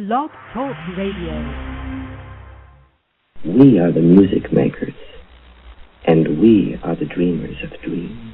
Blog Talk Radio. We are the music makers, and we are the dreamers of dreams.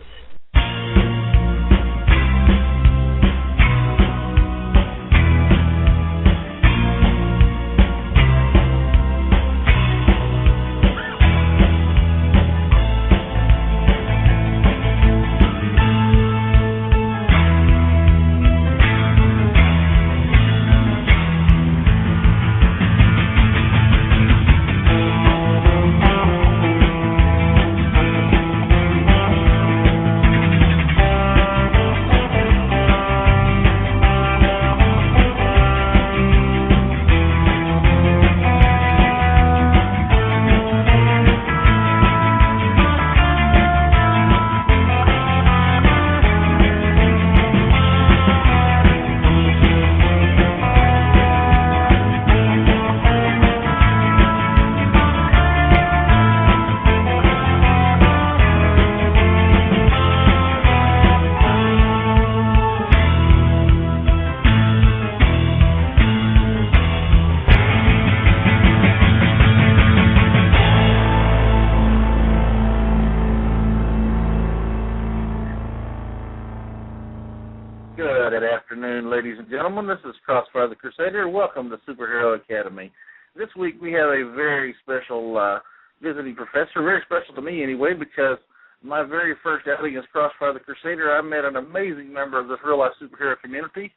Ladies and gentlemen, this is Crossfire the Crusader. Welcome to Superhero Academy. This week we have a very special visiting professor, very special to me anyway, because my very first outing as Crossfire the Crusader, I met an amazing member of this real-life superhero community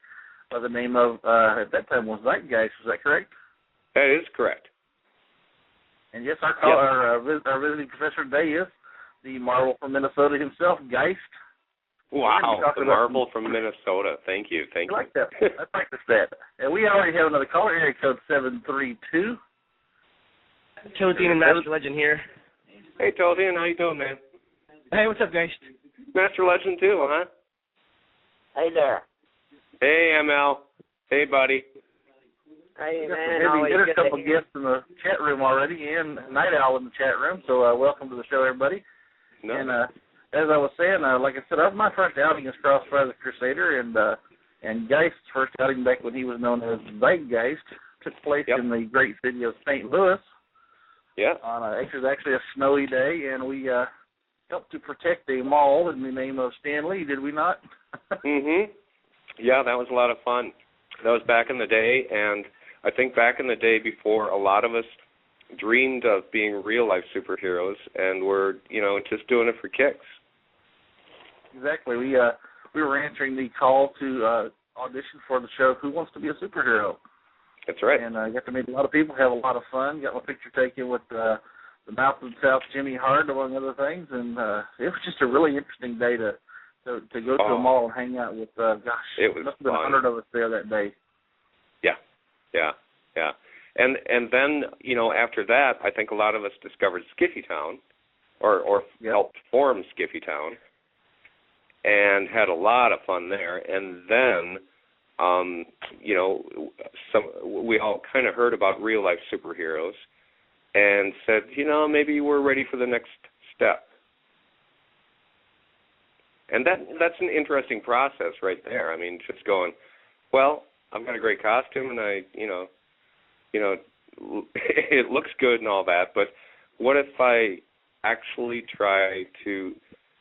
by the name of, at that time, was GEIST. Is that correct? That is correct. And yes, our visiting professor today is the Marvel from Minnesota himself, GEIST. Wow, the Marvel from Minnesota. Thank you. I like that. I practiced that. And we already have another caller, area code 732. Tolkien and Master Legend here. Hey, Tolkien, how you doing, man? Hey, what's up, guys? Master Legend too, huh? Hey there. Hey, ML. Hey, buddy. Hey, man. We got a couple guests in the chat room already, and Night Owl in the chat room, so welcome to the show, everybody. No. And as I was saying, like I said, that was my first outing as Crossfire the Crusader, and GEIST's first outing back when he was known as Zeitgeist took place in the great city of St. Louis. Yeah. It was actually a snowy day, and we helped to protect a mall in the name of Stan Lee, did we not? Mm-hmm. Yeah, that was a lot of fun. That was back in the day, and I think back in the day before a lot of us dreamed of being real-life superheroes, and we're, just doing it for kicks. Exactly. We were answering the call to audition for the show Who Wants to Be a Superhero? That's right. And I got to meet a lot of people, have a lot of fun, got my picture taken with the Mouth of the South Jimmy Hart, among other things, and it was just a really interesting day to go to a mall and hang out with, it was must have been 100 of us there that day. Yeah. And then, after that, I think a lot of us discovered Skiffy Town, or helped form Skiffy Town, and had a lot of fun there. And then, we all kind of heard about real-life superheroes and said, maybe we're ready for the next step. And that's an interesting process right there. I mean, just going, well, I've got a great costume, and it looks good and all that, but what if I actually try to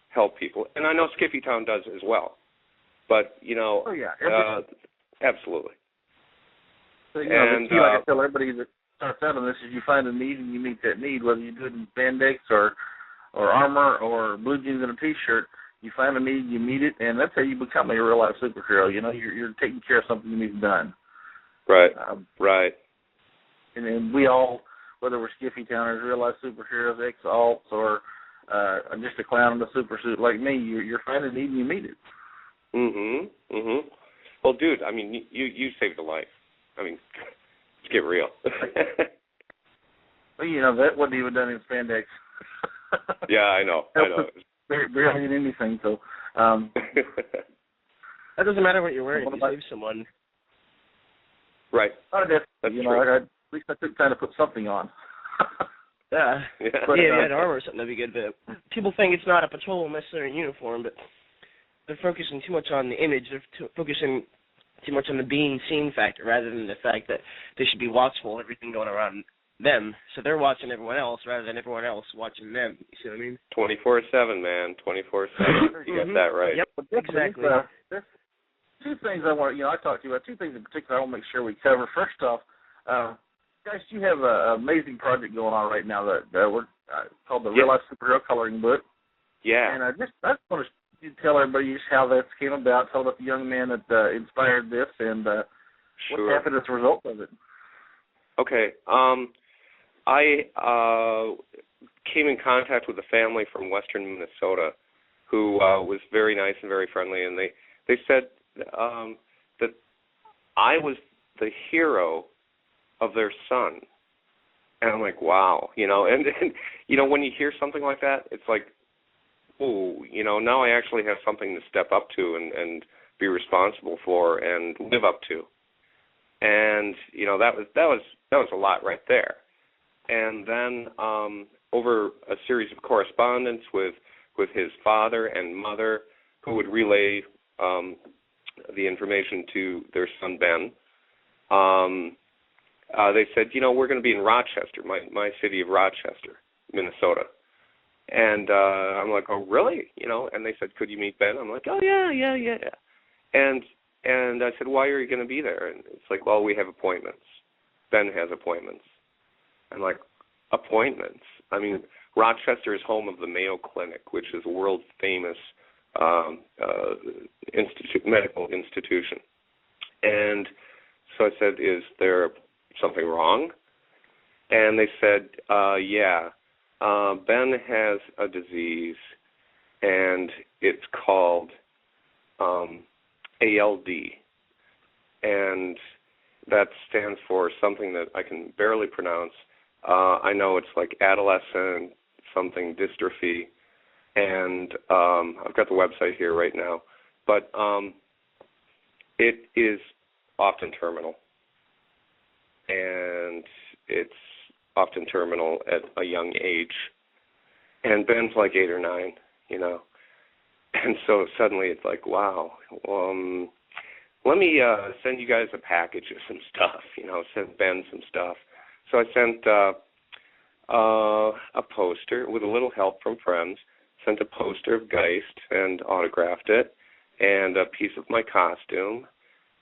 help people? And I know Skiffy Town does as well, but, absolutely. So, the key, like I tell everybody that starts out on this, is you find a need and you meet that need, whether you do it in spandex or armor or blue jeans and a T-shirt. You find a need, you meet it, and that's how you become a real-life superhero. You're taking care of something you need done. Right, right. And then we all, whether we're Skiffy Towners, real-life superheroes, ex-alts, or just a clown in a super suit like me, you're finding a need and you meet it. Mm-hmm. Well, dude, I mean, you saved a life. I mean, let's get real. Well, that wasn't even done in spandex. Yeah, I know. Barely in anything, so. That doesn't matter what you're wearing. You save someone. Right. That's true. at least I took time to put something on. Yeah. But, if you had armor or something, that'd be good. But people think it's not a patrol unless they're in uniform, but they're focusing too much on the image. They're focusing too much on the being seen factor rather than the fact that they should be watchful of everything going around them. So they're watching everyone else rather than everyone else watching them. You see what I mean? 24/7, man. 24/7. You got that right. Yep, exactly. There's two things I want. I talked to you about two things in particular I want to make sure we cover. First off, guys, you have an amazing project going on right now that we're called the Real Life Superhero Coloring Book. Yeah. And I just want to tell everybody just how that came about. Tell about the young man that inspired this and what happened as a result of it. Okay. I came in contact with a family from western Minnesota who was very nice and very friendly, and they said that I was the hero of their son. And I'm like, wow, and when you hear something like that, it's like, ooh, now I actually have something to step up to and be responsible for and live up to. And that was a lot right there. And then over a series of correspondence with his father and mother, who would relay the information to their son Ben, they said, we're going to be in Rochester, my city of Rochester, Minnesota. And I'm like, oh, really? And they said, could you meet Ben? I'm like, oh, yeah. And I said, why are you going to be there? And it's like, well, we have appointments. Ben has appointments. I'm like, appointments? I mean, Rochester is home of the Mayo Clinic, which is a world-famous medical institution. And so I said, is there something wrong? And they said, yeah. Ben has a disease, and it's called ALD, and that stands for something that I can barely pronounce. I know it's like adolescent something dystrophy, and I've got the website here right now, but it is often terminal, and it's often terminal at a young age, and Ben's like 8 or 9, and so suddenly it's like, wow, let me send you guys a package of some stuff, send Ben some stuff. So I sent a poster with a little help from friends, sent a poster of GEIST and autographed it, and a piece of my costume,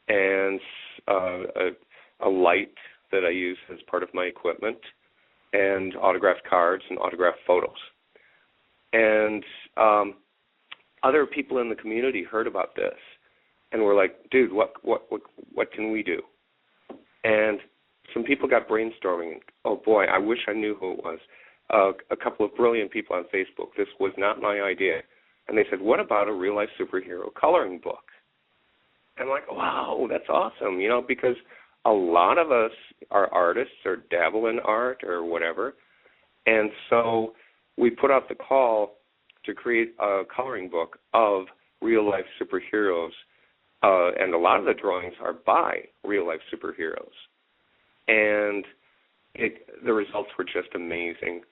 and a light that I use as part of my equipment, and autographed cards and autographed photos. And other people in the community heard about this and were like, dude, what can we do? And some people got brainstorming. Oh, boy, I wish I knew who it was. A couple of brilliant people on Facebook. This was not my idea. And they said, what about a real-life superhero coloring book? And I'm like, wow, that's awesome, because a lot of us are artists or dabble in art or whatever. And so we put out the call to create a coloring book of real-life superheroes, and a lot of the drawings are by real-life superheroes. And the results were just amazing.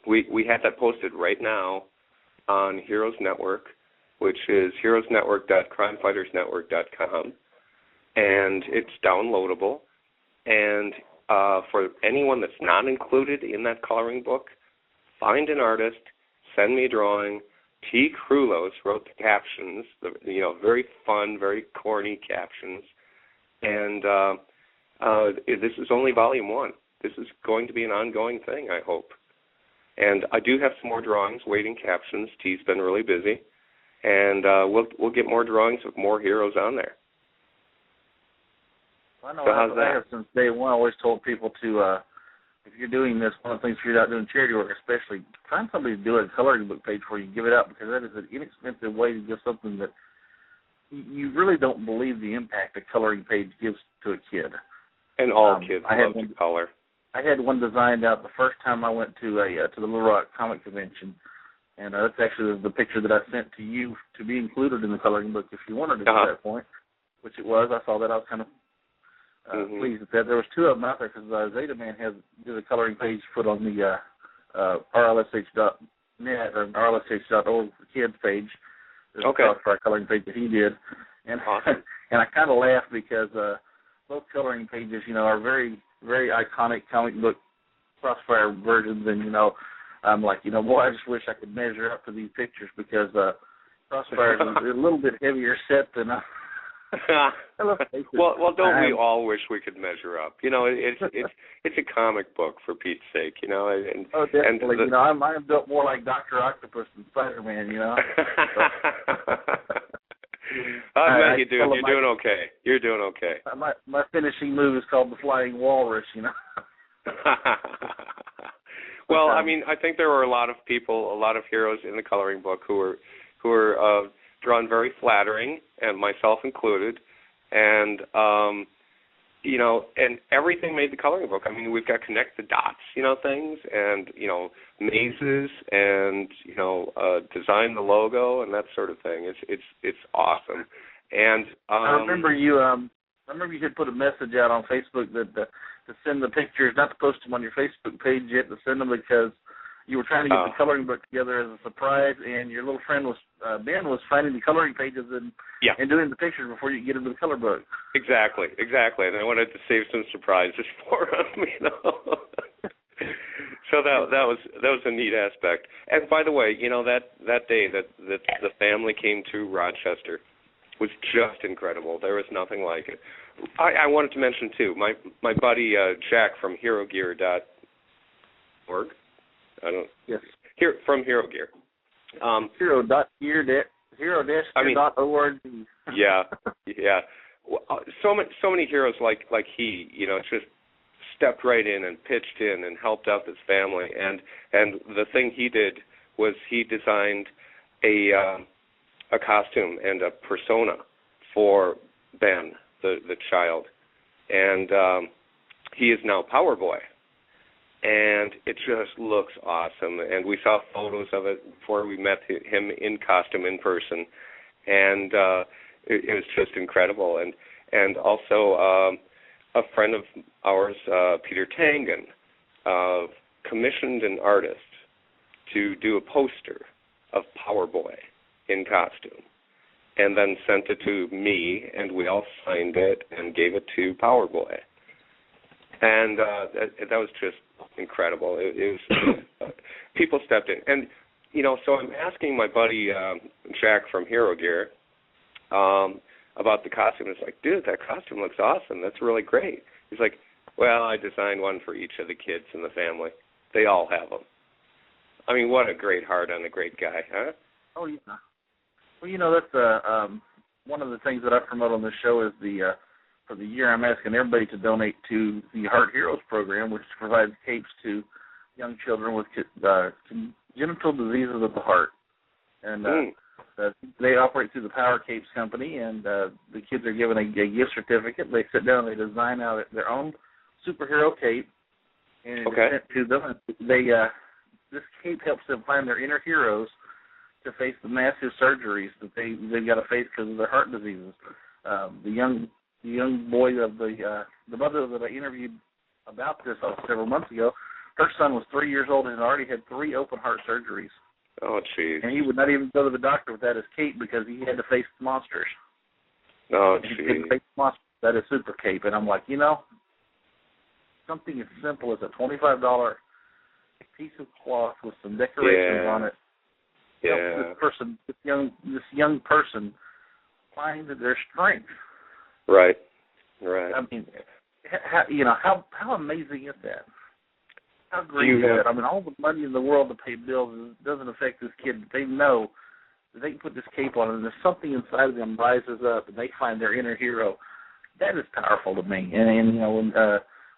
We have that posted right now on Heroes Network, which is heroesnetwork.crimefightersnetwork.com, and it's downloadable. And for anyone that's not included in that coloring book, find an artist, send me a drawing. T. Krulos wrote the captions, very fun, very corny captions. And this is only volume 1. This is going to be an ongoing thing, I hope. And I do have some more drawings waiting captions. T's been really busy. And we'll get more drawings of more heroes on there. I know I have since day one always told people to, if you're doing this, one of the things if you're not doing charity work especially, find somebody to do a coloring book page for you, give it out, because that is an inexpensive way to give something that you really don't believe the impact a coloring page gives to a kid. And all kids love to color. I had one designed out the first time I went to the Little Rock Comic Convention, and that's actually the picture that I sent to you to be included in the coloring book if you wanted it at that point, which it was. I saw that. I was kind of pleased with that. There was 2 of them out there because Zeta Man did a coloring page put on the RLSH.net or RLSH.org for kids page. There's a Crossfire coloring page that he did. And awesome. And I kind of laugh because both coloring pages, are very, very iconic comic book Crossfire versions. And, I'm like, boy, I just wish I could measure up to these pictures because Crossfire is a little bit heavier set than well, don't we all wish we could measure up? It's a comic book, for Pete's sake, And, oh, definitely. And I'm built more like Dr. Octopus than Spider-Man, Man, you're doing okay. You're doing okay. My finishing move is called the Flying Walrus, Well, I think there were a lot of heroes in the coloring book who were drawn very flattering, and myself included, and and everything made the coloring book. We've got connect the dots, things, and mazes, and design the logo and that sort of thing. It's awesome. And I remember you had put a message out on Facebook that to send the pictures, not to post them on your Facebook page yet, to send them because you were trying to get the coloring book together as a surprise, and your little friend Ben was finding the coloring pages and doing the pictures before you get into the color book. Exactly. And I wanted to save some surprises for him, So that was a neat aspect. And by the way, that day that the family came to Rochester was just incredible. There was nothing like it. I wanted to mention too, my buddy Jack from HeroGear.org. From Hero Gear. Hero.gear.org. Yeah. So many heroes like he, just stepped right in and pitched in and helped out his family. And the thing he did was he designed a costume and a persona for Ben, the child, and he is now Power Boy. And it just looks awesome. And we saw photos of it before we met him in costume in person. And it was just incredible. And also a friend of ours, Peter Tangen, commissioned an artist to do a poster of Power Boy in costume. And then sent it to me, and we all signed it and gave it to Power Boy. And that was just incredible. It was people stepped in, and so I'm asking my buddy Jack from Hero Gear about the costume. It's like, dude, that costume looks awesome. That's really great. He's like, well, I designed one for each of the kids in the family. They all have them. What a great heart on a great guy, huh? Oh yeah. Well, that's one of the things that I promote on this show is for the year, I'm asking everybody to donate to the Heart Heroes program, which provides capes to young children with congenital diseases of the heart. And they operate through the Power Capes Company, and the kids are given a gift certificate. They sit down and they design out their own superhero cape, and it's sent to them. This cape helps them find their inner heroes to face the massive surgeries that they've got to face because of their heart diseases. The young boy of the mother that I interviewed about this several months ago, her son was 3 years old and already had 3 open heart surgeries. Oh, jeez. And he would not even go to the doctor without his cape because he had to face monsters. Oh, jeez. He had to face monsters without his super cape. And I'm like, something as simple as a $25 piece of cloth with some decorations on it. Yeah. This young person find their strength. Right. How amazing is that? How great is that? All the money in the world to pay bills doesn't affect this kid. They know that they can put this cape on, and there's something inside of them rises up, and they find their inner hero. That is powerful to me. And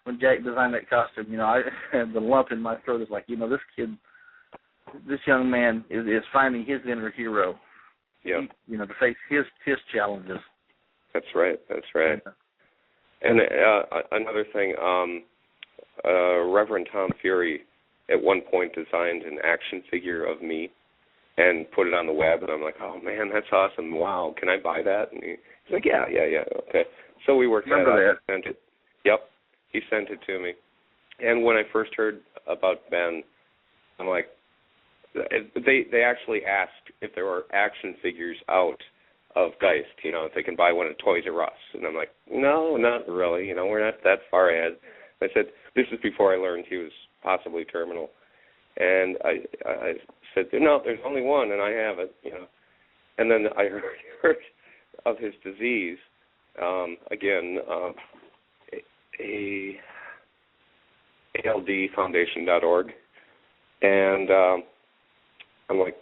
when Jack designed that costume, I had the lump in my throat. It's like, this young man is finding his inner hero. Yeah. To face his challenges. That's right. And another thing, Reverend Tom Fury at one point designed an action figure of me and put it on the web, and I'm like, oh man, that's awesome! Wow, can I buy that? And he's like, yeah, okay. So we worked that out. Sent it. Yep, he sent it to me. And when I first heard about Ben, I'm like, they actually asked if there were action figures out of GEIST. You know, if they can buy one at Toys R Us. And I'm like, no, not really. You know, we're not that far ahead. I said, this is before I learned he was possibly terminal. And I said, no, there's only one, and I have it, you know. And then I heard of his disease, again, ALDfoundation.org. And I'm like,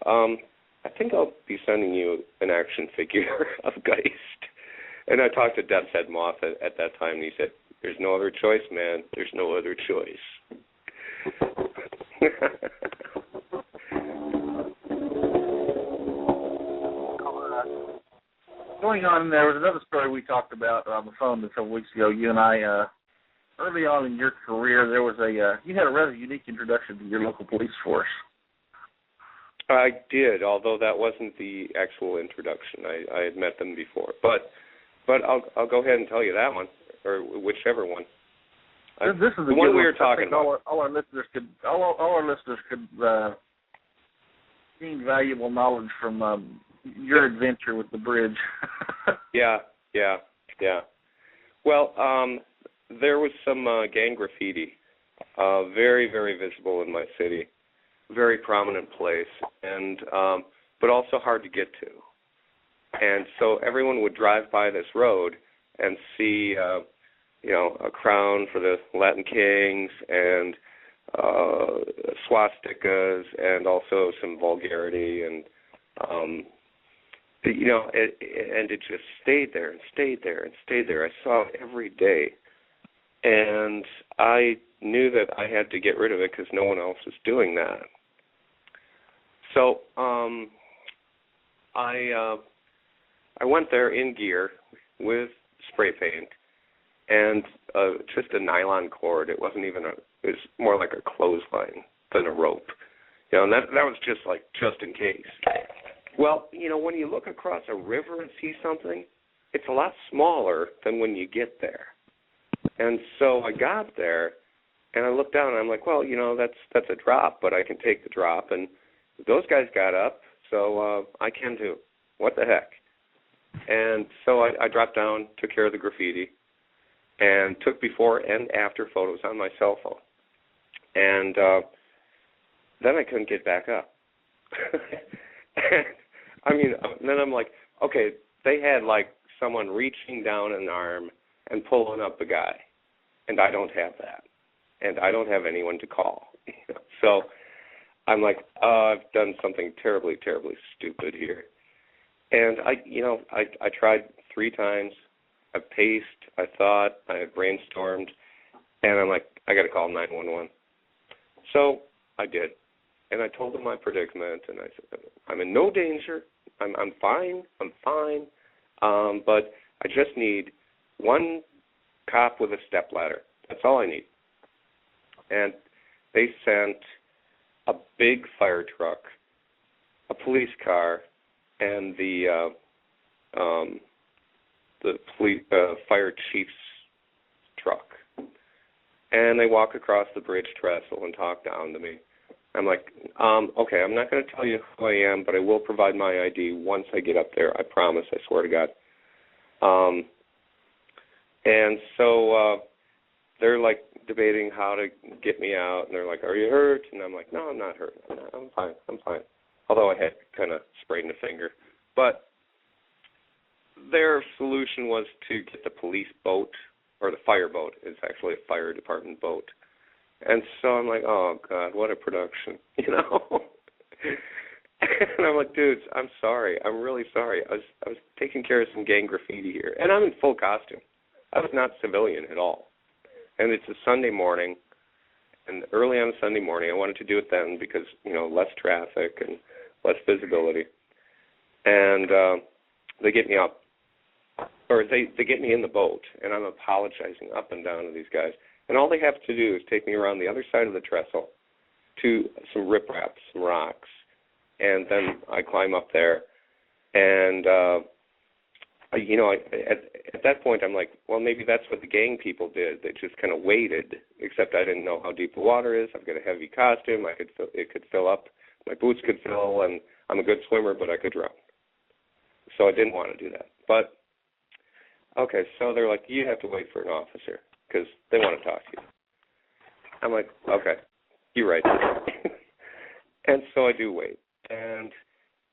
I think I'll be sending you an action figure of GEIST. And I talked to Death's Head Moth at that time, and he said, there's no other choice, man. There's no other choice. Going on, there was another story we talked about on the phone a couple weeks ago. You and I, early on in your career, there was you had a rather unique introduction to your local police force. I did, although that wasn't the actual introduction. I had met them before, but I'll go ahead and tell you that one, or whichever one. This is the one we were talking about. All our listeners could gain valuable knowledge from your adventure with the bridge. Yeah. Well, there was some gang graffiti, very, very visible in my city, very prominent place, and but also hard to get to. And so everyone would drive by this road and see, a crown for the Latin Kings and swastikas and also some vulgarity and and it just stayed there and stayed there and stayed there. I saw it every day, and I knew that I had to get rid of it because no one else was doing that. So I went there in gear with spray paint and just a nylon cord. It wasn't even it was more like a clothesline than a rope. You know, and that was just in case. Well, when you look across a river and see something, it's a lot smaller than when you get there. And so I got there, and I looked down, and I'm like, well, that's a drop, but I can take the drop. And those guys got up, so I can too. What the heck? And so I dropped down, took care of the graffiti, and took before and after photos on my cell phone. And then I couldn't get back up. Then I'm like, okay, they had someone reaching down an arm and pulling up a guy, and I don't have that, and I don't have anyone to call. So I'm like, I've done something terribly, terribly stupid here. And I tried 3 times. I paced, I thought, I brainstormed, and I'm like, I got to call 911. So I did. And I told them my predicament, and I said, I'm in no danger. I'm fine. But I just need one cop with a stepladder. That's all I need. And they sent a big fire truck, a police car, and the police fire chief's truck. And they walk across the bridge trestle and talk down to me. I'm like, okay, I'm not going to tell you who I am, but I will provide my ID once I get up there. I promise, I swear to God. And so they're debating how to get me out, and they're like, are you hurt? And I'm like, no, I'm not hurt. I'm fine. Although I had kind of sprained a finger. But their solution was to get the police boat, or the fire boat. It's actually a fire department boat. And so I'm like, oh, God, what a production, And I'm like, dudes, I'm sorry. I'm really sorry. I was taking care of some gang graffiti here. And I'm in full costume. I was not civilian at all. And it's a Sunday morning. And early on a Sunday morning, I wanted to do it then because, less traffic and less visibility. And they get me up. Or they get me in the boat. And I'm apologizing up and down to these guys. And all they have to do is take me around the other side of the trestle to some riprap, some rocks. And then I climb up there. And, at that point I'm like, well, maybe that's what the gang people did. They just kind of waited, except I didn't know how deep the water is. I've got a heavy costume. It could fill up. My boots could fill, and I'm a good swimmer, but I could drown. so I didn't want to do that. But, okay, so they're like, you have to wait for an officer because they want to talk to you. I'm like, okay, you're right. And so I do wait. And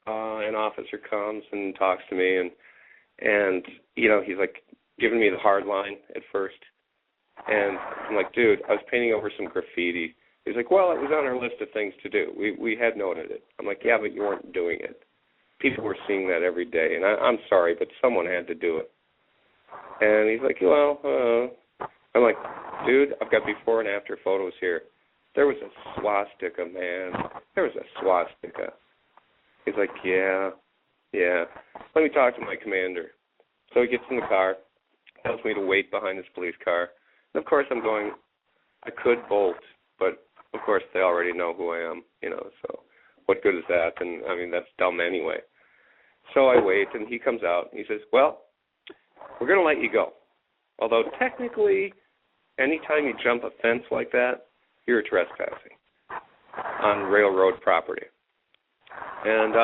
an officer comes and talks to me, and you know, he's like giving me the hard line at first. And I'm like, dude, I was painting over some graffiti. He's like, well, it was on our list of things to do. We had noted it. I'm like, yeah, but you weren't doing it. People were seeing that every day, and I'm sorry, but someone had to do it. And he's like, well, I'm like, dude, I've got before and after photos here. There was a swastika, man. There was a swastika. He's like, yeah. Let me talk to my commander. So he gets in the car, tells me to wait behind his police car. And of course I'm going, I could bolt, but of course they already know who I am, you know, so what good is that? And I mean, that's dumb anyway. So I wait, and he comes out, and he says, well, we're going to let you go. Although technically, anytime you jump a fence like that, you're trespassing on railroad property. And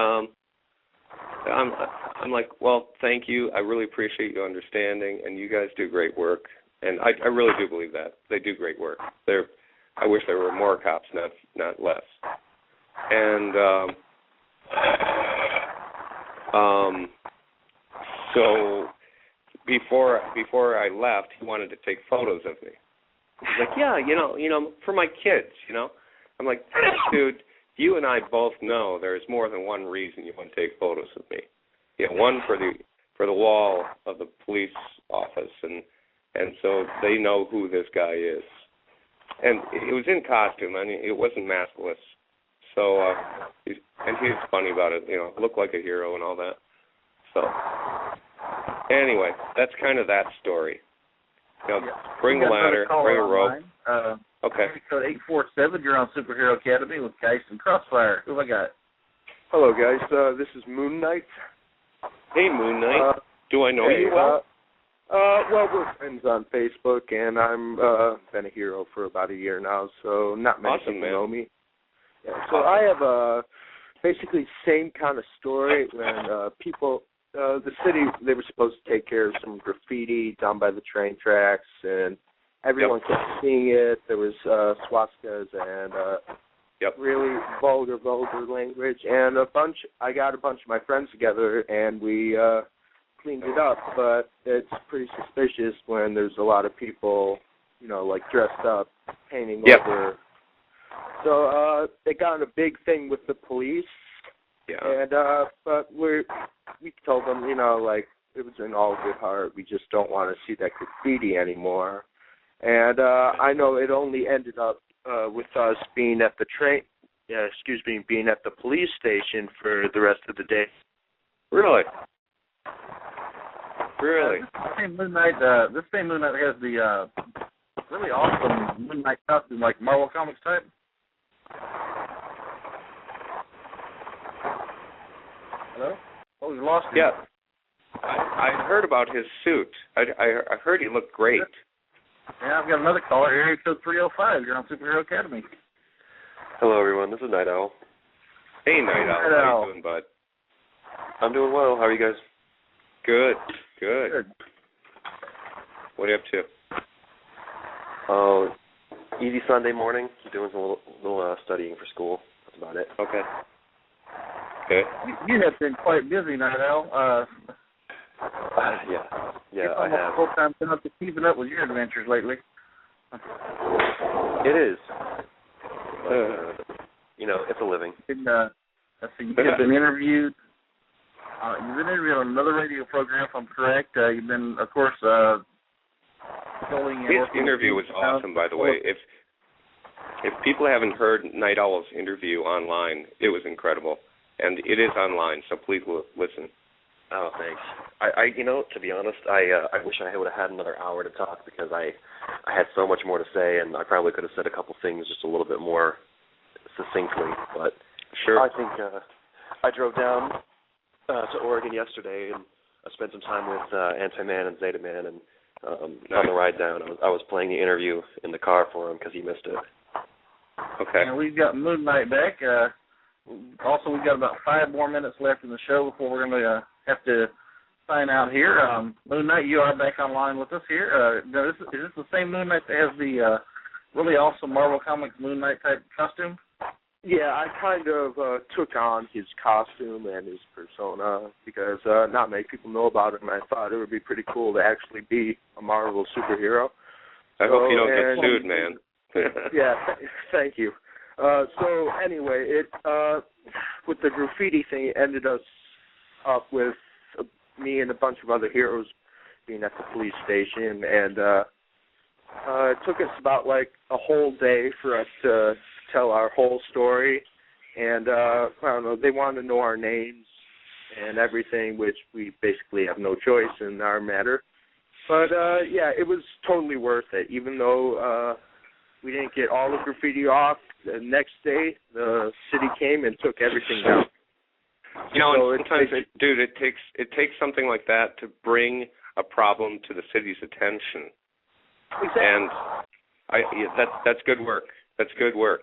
I'm like, well, thank you. I really appreciate your understanding, and you guys do great work. And I really do believe that. They do great work. I wish there were more cops, not less. And so before I left, he wanted to take photos of me. He's like, yeah, you know, for my kids, you know. I'm like, dude, you and I both know there's more than one reason you want to take photos of me. You know, one for the wall of the police office, and so they know who this guy is. And it was in costume. I mean, it wasn't maskless. So he's funny about it. You know, looked like a hero and all that. So anyway, that's kind of that story. You know, bring the ladder, bring a rope. Okay. Code 847. You're on Superhero Academy with GEIST and Crossfire. Who have I got? Hello, guys. This is Moon Knight. Hey, Moon Knight. Do I know you well? Well, we're friends on Facebook, and I'm been a hero for about a year now, so not many people know me. Yeah, so I have basically same kind of story when people, the city, they were supposed to take care of some graffiti down by the train tracks, and everyone kept seeing it. There was swastikas and really vulgar language, and I got a bunch of my friends together, and we cleaned it up, but it's pretty suspicious when there's a lot of people, you know, like dressed up, painting over. So they got in a big thing with the police, and but we told them, you know, like, it was in all good heart, we just don't want to see that graffiti anymore. And I know it only ended up with us being at the being at the police station for the rest of the day. Really? This same Moon Knight has the really awesome Moon Knight costume, like Marvel Comics type. Hello? Oh, we lost him. Yeah. I heard about his suit. I heard he looked great. Yeah, I've got another caller, area code 305. You're on Superhero Academy. Hello, everyone. This is Night Owl. Hey, Night Owl. How you doing, bud? I'm doing well. How are you guys? Good. What are you up to? Oh, easy Sunday morning. Doing some little studying for school. That's about it. Okay. Good. You have been quite busy, Night Owl. Yeah, I have. Full-time keeping up with your adventures lately. It is. You know, it's a living. You've been interviewed. You've been interviewed on another radio program, if I'm correct. You've been, of course, filling in. His interview was awesome, by the way. If people haven't heard Night Owl's interview online, it was incredible. And it is online, so please listen. Oh, thanks. I you know, to be honest, I wish I would have had another hour to talk because I had so much more to say, and I probably could have said a couple things just a little bit more succinctly. But sure, I think I drove down to Oregon yesterday, and I spent some time with Anti-Man and Zeta Man, and on the ride down, I was playing the interview in the car for him because he missed it. Okay. And we've got Moon Knight back. Also, we've got about 5 more minutes left in the show before we're going to have to sign out here. Moon Knight, you are back online with us here. Is this the same Moon Knight that has the really awesome Marvel Comics Moon Knight type costume? Yeah, I kind of took on his costume and his persona because not many people know about him. I thought it would be pretty cool to actually be a Marvel superhero. I hope you don't get sued, man. Yeah, thank you. So anyway, it with the graffiti thing, it ended us up with me and a bunch of other heroes being at the police station, and it took us about like a whole day for us to tell our whole story, and I don't know, they wanted to know our names and everything, which we basically have no choice in our matter. But yeah, it was totally worth it, even though we didn't get all the graffiti off. The next day, the city came and took everything down. You know, so and sometimes, it takes something like that to bring a problem to the city's attention. Exactly. And that's good work. That's good work.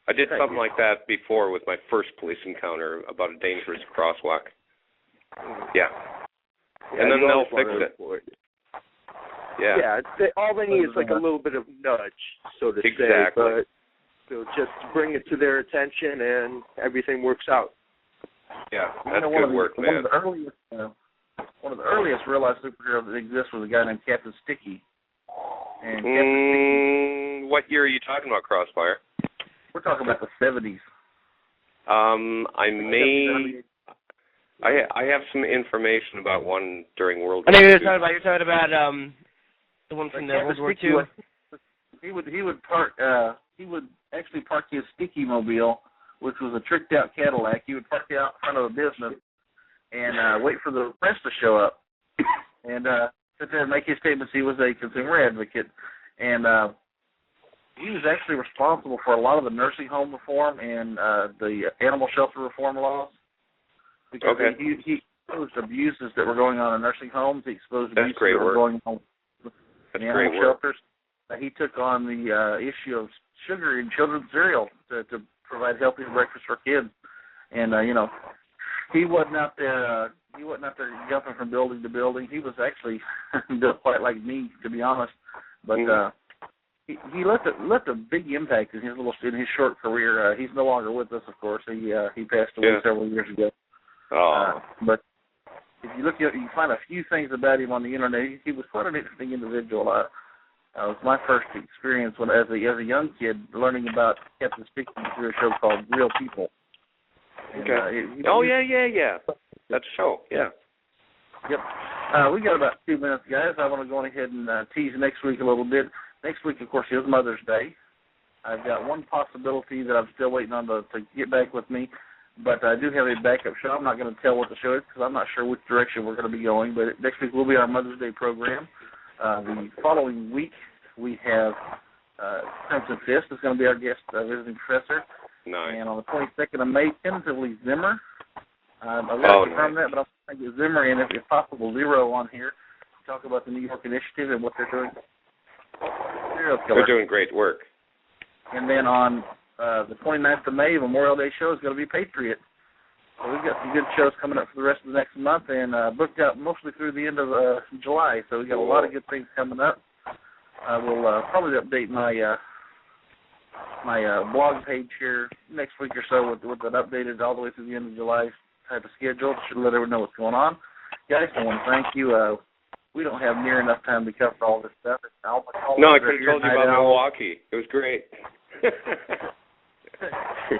I did something like that before with my first police encounter about a dangerous crosswalk. Yeah. And then they'll fix it. Yeah. Yeah, all they need is like a little bit of nudge, so to say. But they'll just bring it to their attention and everything works out. Yeah, that's good work, man. One of the earliest real-life superheroes that exists was a guy named Captain Sticky. And Captain Sticky, what year are you talking about, Crossfire? We're talking about the 70s. I have some information about one during World War II. You're talking about the one from the World War II. He would actually park his Sticky Mobile, which was a tricked out Cadillac. He would park it out in front of a business and wait for the press to show up, and sit there and make his statements. He was a consumer advocate, and he was actually responsible for a lot of the nursing home reform and the animal shelter reform laws. Because he exposed abuses that were going on in nursing homes. He exposed abuses that were going on in animal shelters. He took on the issue of sugar in children's cereal to provide healthy breakfast for kids. And he wasn't out there. He wasn't out there jumping from building to building. He was actually built quite like me, to be honest. But he left a big impact in his short career. He's no longer with us, of course. He passed away several years ago. But if you look at, you find a few things about him on the internet. He was quite an interesting individual. It was my first experience as a young kid learning about Captain Sticky through a show called Real People. And, yeah. That's a show, yeah. Yep. We got about 2 minutes, guys. I want to go ahead and tease next week a little bit. Next week, of course, is Mother's Day. I've got one possibility that I'm still waiting on to get back with me, but I do have a backup show. I'm not going to tell what the show is because I'm not sure which direction we're going to be going, but next week will be our Mother's Day program. The following week, we have Crimson Fist is going to be our guest visiting professor. Nice. And on the 22nd of May, tentatively Zimmer. I've got to confirm that, but I'll try to get Zimmer and, if possible, Zero on here to talk about the New York Initiative and what they're doing. They're doing great work. And then on the 29th of May, Memorial Day show is going to be Patriot. So we've got some good shows coming up for the rest of the next month and booked out mostly through the end of July. So we've got a lot of good things coming up. We'll probably update my blog page here next week or so with an updated all the way through the end of July type of schedule. Should let everyone know what's going on. Guys, I want to thank you. We don't have near enough time to cover all this stuff. I could have told you about Milwaukee. It was great.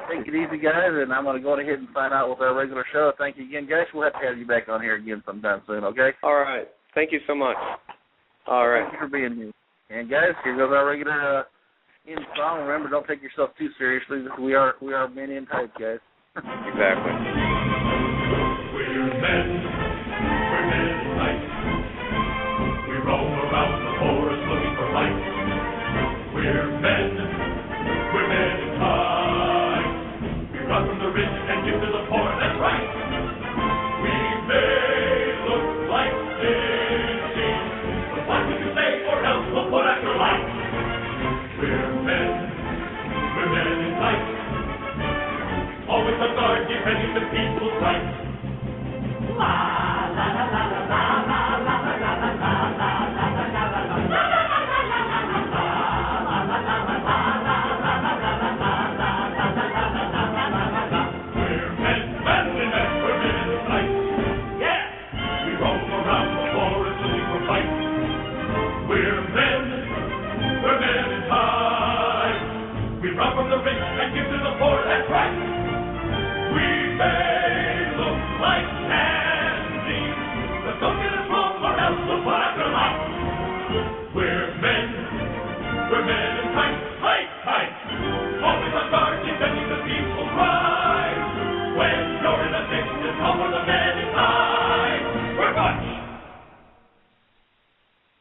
Take it easy, guys, and I'm going to go ahead and sign out with our regular show. Thank you again, guys. We'll have to have you back on here again sometime soon, okay? All right. Thank you so much. All right. Thank you for being here. And, guys, here goes our regular end song. Remember, don't take yourself too seriously. We are men in tights, guys. Exactly. We're men in tights. We roam around the forest looking for light. We're men in tights. We run from the rich and give to the poor, that's right. We may look like cities, but what do you say, or else we'll put out your light. We're men in tights. Always on guard, defending the people's rights. the rich and give to the poor, that's right. We may look like candy, but don't get us wrong or else we'll put up your mouth. We're men in tight, tight, tight. Always on guard, defending the peaceful right. When you're in a fix, just call for the men in tight. We're Butch.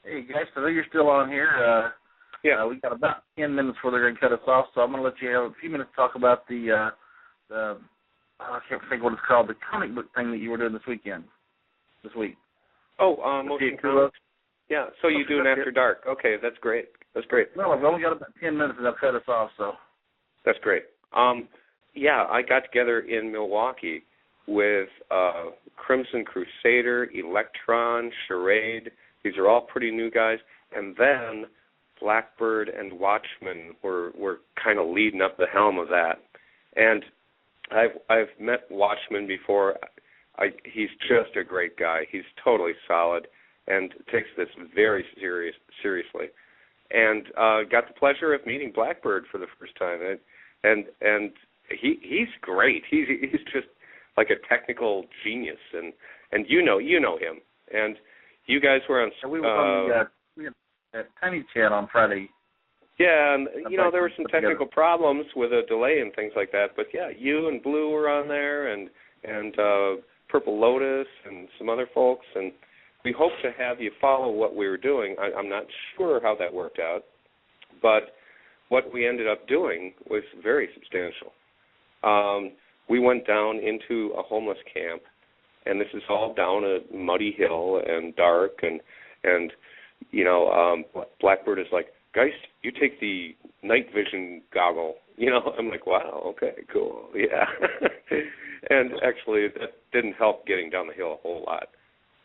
Hey guys, I know you're still on here. We got about 10 minutes before they're going to cut us off, so I'm going to let you have a few minutes to talk about the I can't think what it's called, the comic book thing that you were doing this week. Oh, Motion Comics. Yeah, so you do an After Dark. Okay, that's great. No, I've only got about 10 minutes and they'll cut us off, so. That's great. I got together in Milwaukee with Crimson Crusader, Electron, Charade. These are all pretty new guys. And then Blackbird and Watchman were kind of leading up the helm of that. And I've met Watchman before. He's just a great guy. He's totally solid and takes this very seriously. And got the pleasure of meeting Blackbird for the first time. And he's great. He's just like a technical genius. And you know him. And you guys were on. We had a tiny chat on Friday. Yeah, and there were some technical problems with a delay and things like that. But yeah, you and Blue were on there, and Purple Lotus and some other folks, and we hope to have you follow what we were doing. I'm not sure how that worked out, but what we ended up doing was very substantial. We went down into a homeless camp, and this is all down a muddy hill and dark, and Blackbird is like, Geist, you take the night vision goggle. I'm like, wow, okay, cool, yeah. And actually, that didn't help getting down the hill a whole lot.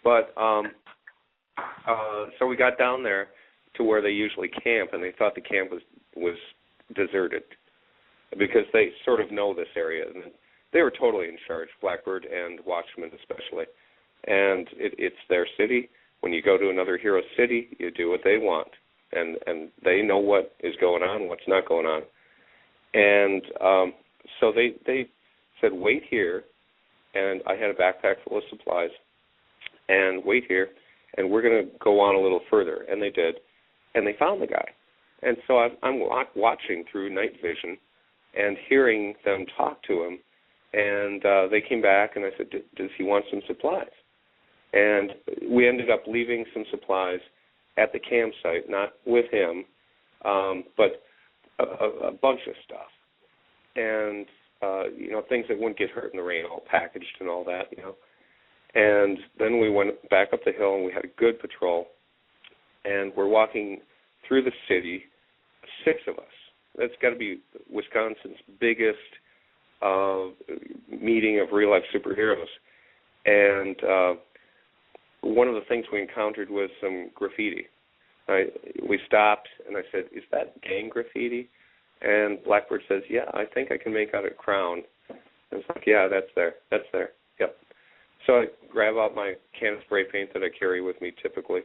But so we got down there to where they usually camp, and they thought the camp was deserted because they sort of know this area. And they were totally in charge, Blackbird and Watchman especially. And it's their city. When you go to another hero city, you do what they want. And they know what is going on, what's not going on. And so they said, wait here. And I had a backpack full of supplies. And wait here, and we're going to go on a little further. And they did. And they found the guy. And so I'm watching through night vision and hearing them talk to him. And they came back, and I said, does he want some supplies? And we ended up leaving some supplies at the campsite, not with him, but a bunch of stuff. And, things that wouldn't get hurt in the rain, all packaged and all that, And then we went back up the hill, and we had a good patrol. And we're walking through the city, 6 of us. That's got to be Wisconsin's biggest meeting of real-life superheroes. And one of the things we encountered was some graffiti. We stopped, and I said, is that gang graffiti? And Blackbird says, yeah, I think I can make out a crown. And it's like, yeah, that's there. Yep. So I grab out my can of spray paint that I carry with me typically.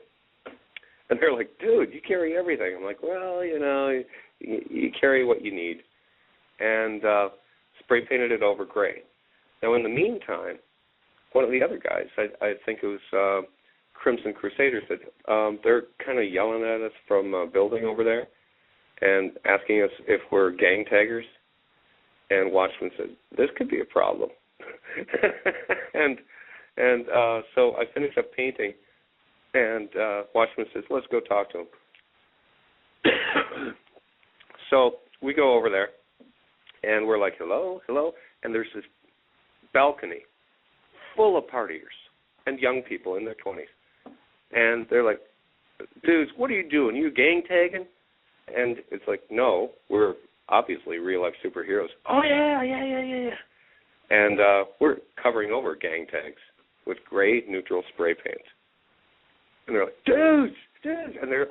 And they're like, dude, you carry everything. I'm like, well, you carry what you need. And spray painted it over gray. Now, in the meantime, one of the other guys, I think it was Crimson Crusader, said, they're kind of yelling at us from a building over there and asking us if we're gang taggers. And Watchman said, this could be a problem. and so I finished up painting, and Watchman says, let's go talk to him. So we go over there, and we're like, hello, and there's this balcony full of partiers and young people in their 20s. And they're like, dudes, what are you doing? You gang tagging? And it's like, no, we're obviously real-life superheroes. Oh, yeah. And we're covering over gang tags with gray neutral spray paint. And they're like, dudes. And they're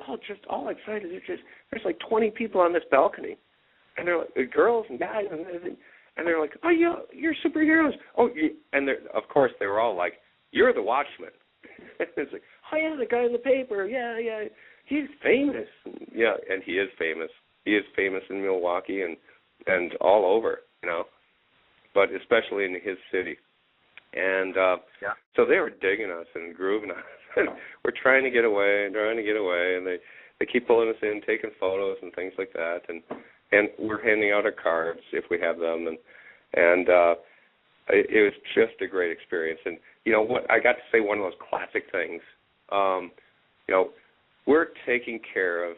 all excited. There's like 20 people on this balcony. And they're like, girls and guys. And they're like, oh, yeah, you're superheroes. Oh, and of course, they were all like, you're the Watchman. It's like, oh, yeah, the guy in the paper. Yeah. He's famous. Yeah, and he is famous. He is famous in Milwaukee, and and all over, but especially in his city. And so they were digging us and grooving us. And we're trying to get away, and they keep pulling us in, taking photos and things like that. And we're handing out our cards if we have them. And it was just a great experience. And what I got to say, one of those classic things. We're taking care of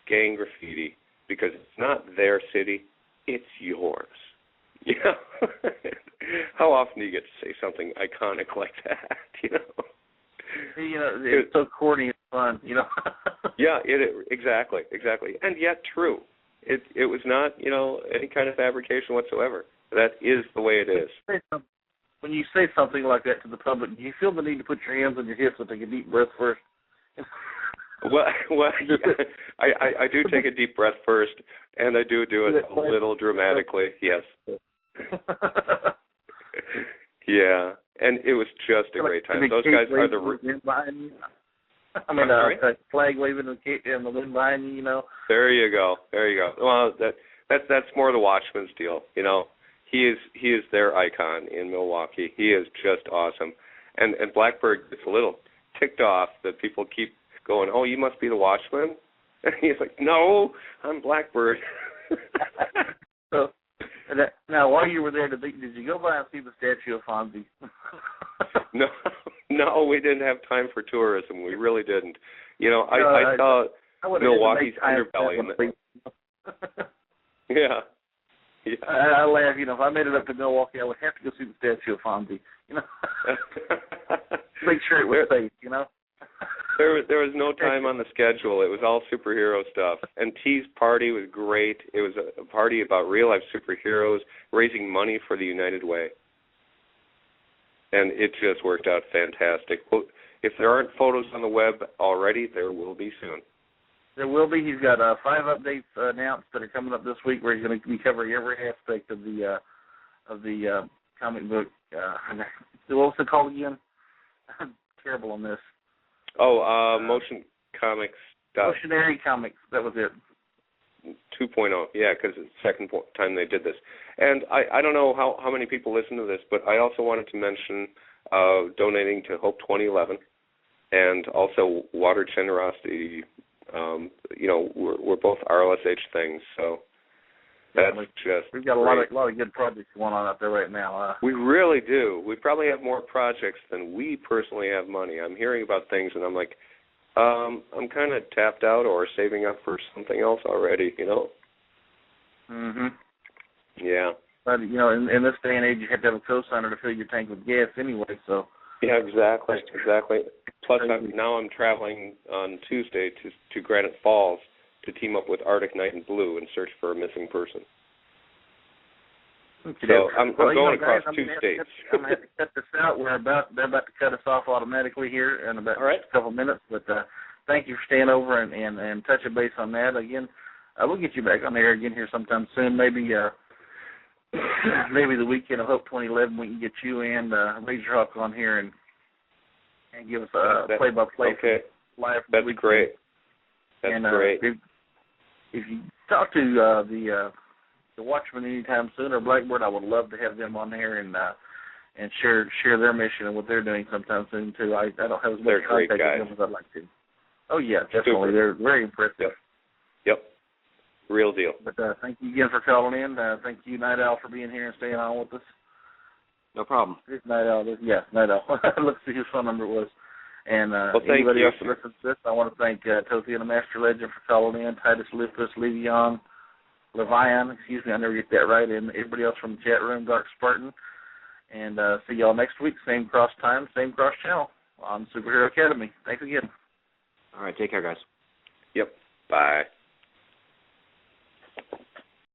gang graffiti because it's not their city, it's yours. How often do you get to say something iconic like that? It's so corny and fun. Yeah, exactly, and yet true. It was not any kind of fabrication whatsoever. That is the way it is. When you say something like that to the public, do you feel the need to put your hands on your hips and take a deep breath first? Well, I do take a deep breath first, and I do it a little dramatically. Yes. Yeah, and it was just a great time. Those guys are the. Flag waving in the wind behind you. There you go. Well, that's more the Watchman's deal. He is their icon in Milwaukee. He is just awesome, and Blackbird gets a little ticked off that people keep going, oh, you must be the Watchman? And he's like, no, I'm Blackbird. So, now, while you were there, did you go by and see the statue of Fonzie? No, we didn't have time for tourism. We really didn't. I saw Milwaukee's underbelly. Yeah. I laugh. If I made it up to Milwaukee, I would have to go see the statue of Fonzie. Make sure it was safe. There was no time on the schedule. It was all superhero stuff. And T's party was great. It was a party about real-life superheroes raising money for the United Way. And it just worked out fantastic. Well, if there aren't photos on the web already, there will be soon. There will be. He's got 5 updates announced that are coming up this week where he's going to be covering every aspect of the comic book. What was it called again? I'm terrible on this. Motion Comics. Motionary Comics, that was it. 2.0, yeah, because it's the second time they did this. And I don't know how many people listen to this, but I also wanted to mention donating to Hope 2011 and also Water Generosity. We're both RLSH things, so that's we've got a lot of good projects going on out there right now. We really do. We probably have more projects than we personally have money. I'm hearing about things, and I'm like, I'm kind of tapped out or saving up for something else already, Mhm. Yeah. But in this day and age, you have to have a cosigner to fill your tank with gas anyway. So. Yeah, exactly. Plus, now I'm traveling on Tuesday to Granite Falls to team up with Arctic Knight and Blue and search for a missing person. So I'm going across 2 states. I'm going to have to cut this out. They're about to cut us off automatically here in about a couple minutes. But thank you for staying over and touching base on that. Again, we'll get you back on the air again here sometime soon. Maybe the weekend of Hope 2011 we can get you and Razor Hawk on here and give us a play-by-play live. That's great. That's great. If you talk to the Watchmen anytime soon or Blackbird, I would love to have them on there and share their mission and what they're doing sometime soon too. I don't have as much contact with them as I'd like to. Oh yeah, definitely. Super. They're very impressive. Yep. Real deal. But thank you again for calling in. Thank you, Night Owl, for being here and staying on with us. No problem. It's Night Owl. Night Owl. Let's see whose phone number it was. And anybody else that listens to this, I want to thank Tothi the Master Legend for calling in, Titus Lupus, Levian, I never get that right, and everybody else from the chat room, Dark Spartan. And see y'all next week, same cross time, same cross channel on Superhero Academy. Thanks again. All right, take care, guys. Yep. Bye.